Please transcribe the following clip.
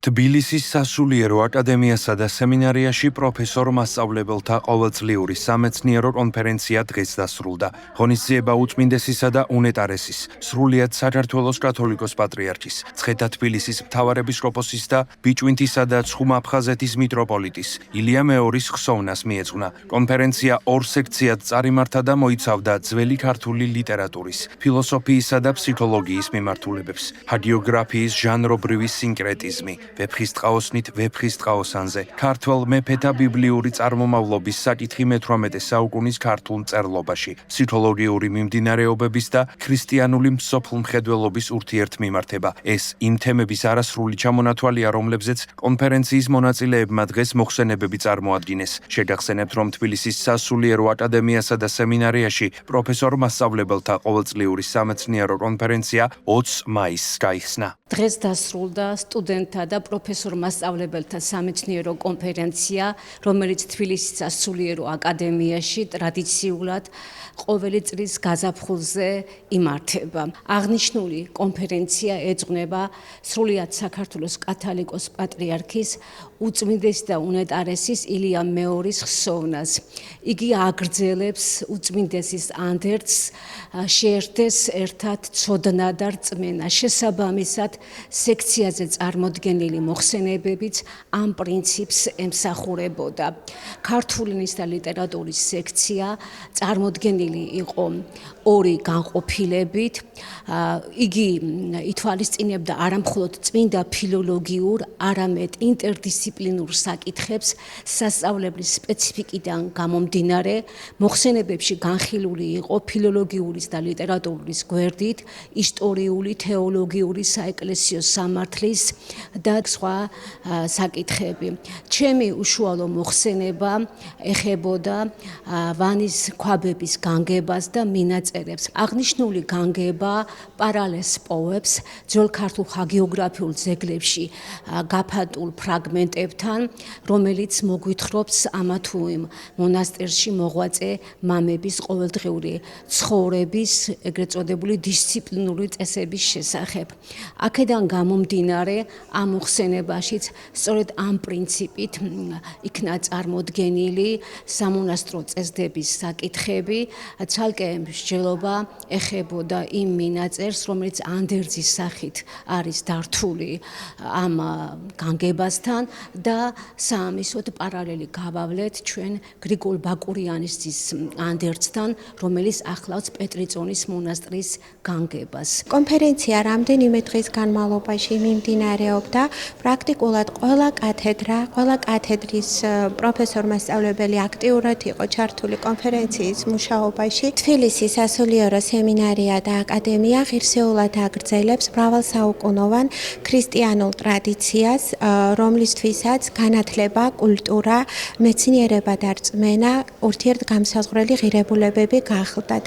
თბილისის სასულიერო აკადემიასა და სემინარიაში პროფესორ-მასწავლებელთა ყოველწლიური სამეცნიერო კონფერენცია დღეს დასრულდა. ღონისძიება უწმინდესისა და უნეტარესის, სრულიად საქართველოს კათოლიკოს პატრიარქის, ცხეთა თბილისის მთავარეპისკოპოსის და ბიჭვინთისა და ცხუმ-აფხაზეთის მიტროპოლიტის ილია მეორის ხსოვნას მიეძღვნა. კონფერენცია ორ სექციად წარიმართა და მოიცავდა ძველი ქართული ლიტერატურის, ფილოსოფიისა და ფსიქოლოგიის მიმართულებებს, ჰაგიოგრაფიის ჟანრობრივი სინკრეტიზმი, ვეფხისტყაოსნით ვეფხისტყაოსანზე, ქართველ მეფეთა ბიბლიური წარმომავლობის საკითხი მე-18 საუკუნის ქართულ მწერლობაში, ფსიქოლოგიური მიმდინარეობების და ქრისტიანული მსოფლმხედველობის ურთიერთმიმართება. ეს იმ თემების არასრული ჩამონათვალია, რომლებზეც კონფერენციის მონაწილეებმა დღეს მოხსენებები წარმოადგინეს. შეგახსენებთ, რომ თბილისის სასულიერო აკადემიასა და სემინარიაში პროფესორ-მასწავლებელთა ყოველწლიური სამეცნიერო კონფერენცია 20 მაისს გაიხსნა. დღეს დასრულდა სტუდენტთა და პროფესორ-მასწავლებელთა სამეცნიერო კონფერენცია, რომელიც თბილისის სასულიერო აკადემიაში ტრადიციულად ყოველი წლის გაზაფხულზე იმართება. აღნიშნული კონფერენცია ეძღვნება სრულიად საქართველოს კათოლიკოს პატრიარქის უწმინდესი და უნეტარესის ილია მეორის ხსოვნას. იგი აგრძელებს უწმინდესის ანდერძს, შეერთდეს ერთად ცოდნა და რწმენა. შესაბამისად, სექციაზე წარმოდგენილი მოხსენებებიც ამ პრინციპს ემსახურებოდა. ქართული ენის და ლიტერატურის სექცია წარმოდგენილი იყო ორი განყოფილებით. იგი ითვალისწინებდა არამხოლოდ წმინდა ფილოლოგიურ, არამედ ინტერდისციპლინურ საკითხებს სასწავლებლის სპეციფიკიდან გამომდინარე. მოხსენებებში განხილული იყო ფილოლოგიურის და ლიტერატურის გვერდით, ისტორიული, თეოლოგიური, საეკლესიო სამართლის და სხვა საკითხები. ჩემი უშუალო მოხსენება ეხებოდა ვანის ქვაბების განგებას და მინაწერებს. აღნიშნული განგება პარალელს პოვებს ძველ ქართულ ჰაგიოგრაფიულ ძეგლებში გაფანტულ ფრაგმენტებთან, რომელიც მოგვითხრობს ამა თუ იმ მონასტერში მოღვაწე მამების ყოველდღიური ცხოვრების, ეგრეთ წოდებული დისციპლინური წესების შესახებ. აქედან გამომდინარე, ამ მოხსენებაშიც სწორედ ამ პრინციპით იქნა წარმოდგენილი სამონასტრო წესდების საკითხები. ცალკე მსჯელობა ეხებოდა იმ მინაწერს, რომელიც ანდერძის სახით არის დართული ამ განგებასთან და საამისოდ პარალელი გავავლეთ ჩვენ გრიგოლ ბაკურიანის ანდერძთან, რომელიც ახლავს პეტრიწონის მონასტრის განგებას. კონფერენცია რამდენიმე დღის განმავლობაში მიმდინარეობდა. პრაქტიკულად ყველა კათედრის პროფესორ-მასწავლებელი აქტიურად იყო ჩართული კონფერენციის მუშაობაში. თბილისის სასულიერო სემინარია და აკადემია ღირსეულად აგრძელებს მრავალსაუკუნოვან ქრისტიანულ ტრადიციას, რომლისთვისაც განათლება, კულტურა, მეცნიერება და რწმენა ურთიერთგამსაზღვრელი ღირებულებები გახლდათ.